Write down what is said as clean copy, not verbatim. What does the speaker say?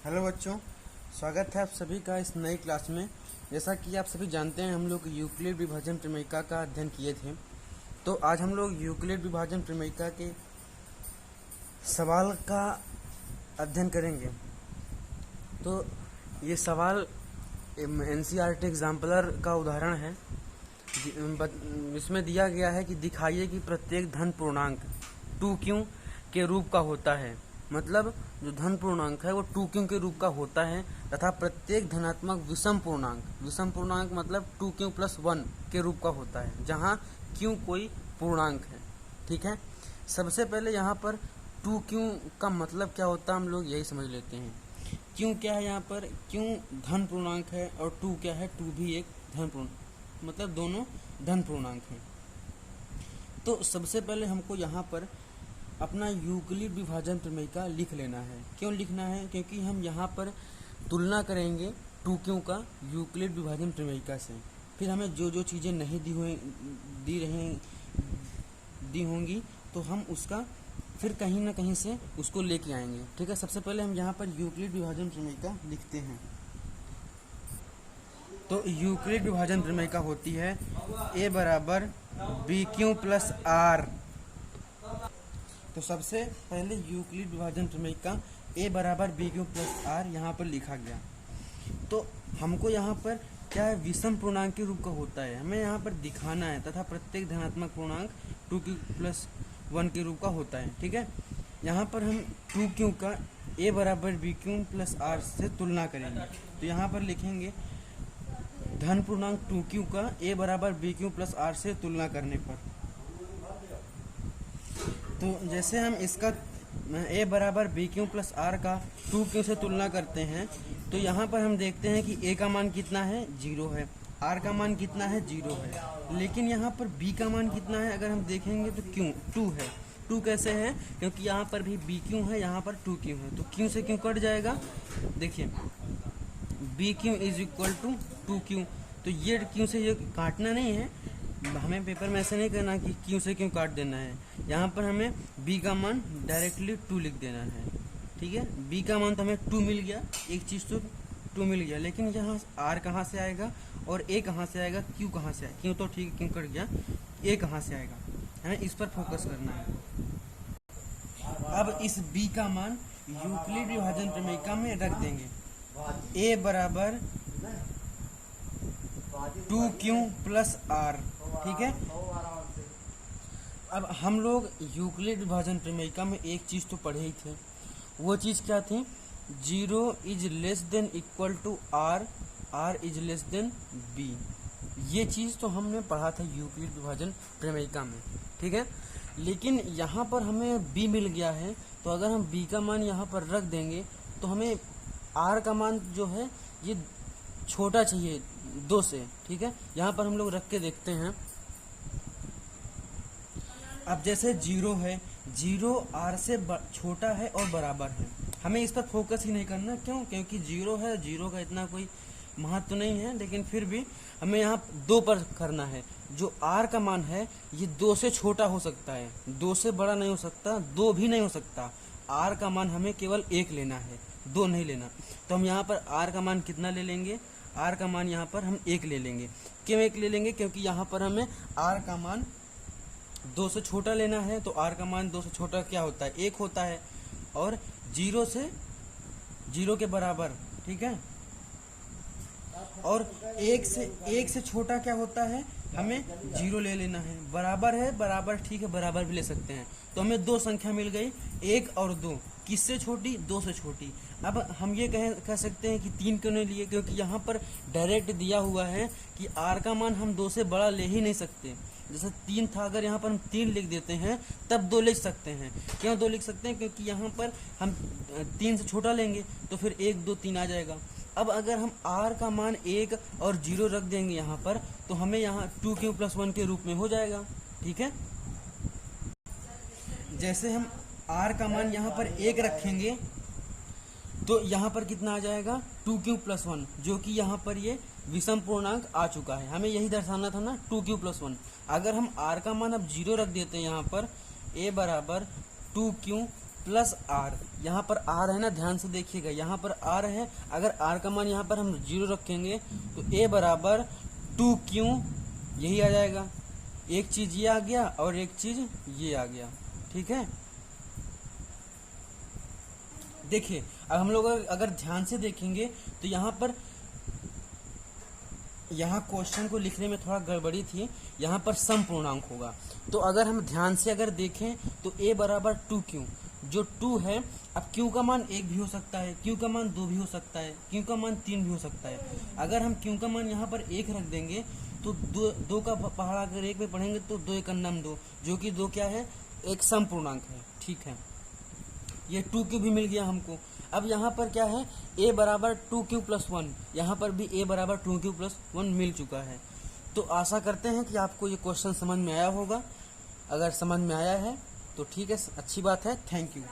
Hello बच्चों, स्वागत है आप सभी का इस नई क्लास में। जैसा कि आप सभी जानते हैं, हम लोग यूक्लिड विभाजन प्रमेयिका का अध्ययन किए थे। तो आज हम लोग यूक्लिड विभाजन प्रमेयिका के सवाल का अध्ययन करेंगे। तो ये सवाल एनसीईआरटी एग्जाम्पलर का उदाहरण है। इसमें दिया गया है कि दिखाइए कि प्रत्येक धन पूर्णांक 2q के रूप का होता है। मतलब जो धन पूर्णांक है वो 2q के रूप का होता है तथा प्रत्येक धनात्मक विषम पूर्णांक मतलब 2q + 1 के रूप का होता है, जहाँ q कोई पूर्णांक है। ठीक है, सबसे पहले यहाँ पर 2q का मतलब क्या होता है हम लोग यही समझ लेते हैं। q क्या है, यहाँ पर q धन पूर्णांक है और 2 क्या है, 2 भी एक धन पूर्णांक, मतलब दोनों धन पूर्णांक हैं। तो सबसे पहले हमको यहाँ पर अपना यूक्लिड विभाजन प्रमेयिका लिख लेना है। क्यों लिखना है? क्योंकि हम यहाँ पर तुलना करेंगे 2q का यूक्लिड विभाजन प्रमेयिका से। फिर हमें जो जो चीज़ें नहीं दी होंगी तो हम उसका फिर कहीं ना कहीं से उसको लेके आएंगे। ठीक है, सबसे पहले हम यहाँ पर यूक्लिड विभाजन प्रमेयिका लिखते हैं। तो यूक्लिड विभाजन प्रमेयिका होती है a बराबर BQ + R। तो सबसे पहले यूक्लिड विभाजन प्रमेयिका a बराबर BQ + R यहाँ पर लिखा गया। तो हमको यहाँ पर क्या है, विषम पूर्णांक के रूप का होता है, हमें यहाँ पर दिखाना है, तथा प्रत्येक धनात्मक पूर्णांक 2q + 1 के रूप का होता है। ठीक है, यहाँ पर हम 2q का a बराबर BQ + R से तुलना करेंगे। तो यहाँ पर लिखेंगे धन पूर्णांक 2q का a बराबर BQ + R से तुलना करने पर। तो जैसे हम इसका a बराबर BQ + R का 2q से तुलना करते हैं, तो यहाँ पर हम देखते हैं कि a का मान कितना है, 0 है, r का मान कितना है, 0 है। लेकिन यहाँ पर b का मान कितना है, अगर हम देखेंगे तो q 2 है। 2 कैसे है? क्योंकि यहाँ पर भी BQ है, यहाँ पर 2q है, तो q से q कट जाएगा। देखिए BQ = 2q, तो ये q से ये काटना नहीं है, हमें पेपर में ऐसे नहीं करना कि q से q काट देना है। यहाँ पर हमें b का मान डायरेक्टली 2 लिख देना है। ठीक है, b का मान तो हमें 2 मिल गया, एक चीज़ तो 2 मिल गया, लेकिन यहाँ r कहाँ से आएगा और a कहाँ से आएगा, q कहाँ से आएगा, q तो ठीक है, q कट गया, a कहाँ से आएगा, हमें इस पर फोकस करना है। अब इस b का मान यूक्लिड विभाजन प्रमेयिका में रख देंगे। a बराबर 2q + R। ठीक है, अब हम लोग यूक्लिड विभाजन प्रमेयिका में एक चीज़ तो पढ़े ही थे। वो चीज़ क्या थी? 0 > (= R, R > B। ये चीज़ तो हमने पढ़ा था यूक्लिड विभाजन प्रमेयिका में। ठीक है, लेकिन यहाँ पर हमें b मिल गया है, तो अगर हम b का मान यहाँ पर रख देंगे तो हमें r का मान जो है ये छोटा चाहिए 2 से। ठीक है, यहाँ पर हम लोग रख के देखते हैं। अब जैसे 0 है, 0 r से छोटा है और बराबर है, हमें इस पर फोकस ही नहीं करना। क्यों? क्योंकि 0 है, 0 का इतना कोई महत्व नहीं है, लेकिन फिर भी हमें यहाँ 2 पर करना है। जो r का मान है ये 2 से छोटा हो सकता है, 2 से बड़ा नहीं हो सकता, 2 भी नहीं हो सकता। r का मान हमें केवल 1 लेना है, 2 नहीं लेना। तो हम यहाँ पर r का मान कितना ले लेंगे? r का मान यहाँ पर हम 1 ले लेंगे। क्यों 1 ले लेंगे? क्योंकि यहाँ पर हमें r का मान 2 से छोटा लेना है, तो r का मान 2 से छोटा क्या होता है? 1 होता है, और 0 से 0 के बराबर। ठीक है, और 1 से छोटा क्या होता है? हमें 0 ले लेना है। बराबर है, बराबर ठीक है, बराबर भी ले सकते हैं। तो हमें 2 संख्या मिल गई, 1 और 2। किससे छोटी? 2 से छोटी। अब हम ये कह सकते हैं कि 3 क्यों नहीं लिए? क्योंकि यहाँ पर डायरेक्ट दिया हुआ है कि r का मान हम 2 से बड़ा ले ही नहीं सकते। जैसे 3 था, अगर यहाँ पर हम 3 लिख देते हैं तब 2 लिख सकते हैं। क्यों 2 लिख सकते हैं? क्योंकि यहाँ पर हम 3 से छोटा लेंगे तो फिर 1 2 3 आ जाएगा। अब अगर हम r का मान 1 और 0 रख देंगे यहाँ पर, तो हमें यहाँ 2q + 1 के रूप में हो जाएगा। ठीक है, जैसे हम r का मान यहाँ पर 1 रखेंगे तो यहाँ पर कितना आ जाएगा? 2q + 1, जो कि यहाँ पर ये विषम पूर्णांक आ चुका है। हमें यही दर्शाना था ना, 2q + 1। अगर हम r का मान अब 0 रख देते हैं यहाँ पर, a बराबर 2q प्लस आर, यहाँ पर आर है ना, ध्यान से देखिएगा, यहाँ पर आर है, अगर आर का मान यहाँ पर हम 0 रखेंगे तो ए बराबर 2q यही आ जाएगा। एक चीज ये आ गया और एक चीज ये आ गया, ठीक है। देखिए अब हम लोग अगर ध्यान से देखेंगे तो यहाँ क्वेश्चन को लिखने में थोड़ा गड़बड़ी थी, यहाँ पर सम पूर्णांक होगा। तो अगर हम ध्यान से अगर देखें तो a बराबर 2q, जो 2 है, अब q का मान 1 भी हो सकता है, q का मान 2 भी हो सकता है, q का मान 3 भी हो सकता है। अगर हम q का मान यहाँ पर 1 रख देंगे तो दो का पहाड़ा अगर 1 में पढ़ेंगे तो 2 एक अन्नम 2, जो कि 2 क्या है, एक सम पूर्णांक है, ठीक है। ये 2q भी मिल गया हमको। अब यहाँ पर क्या है, a बराबर 2q प्लस 1, यहाँ पर भी a बराबर 2q प्लस 1 मिल चुका है। तो आशा करते हैं कि आपको ये क्वेश्चन समझ में आया होगा। अगर समझ में आया है तो ठीक है, अच्छी बात है। Thank you.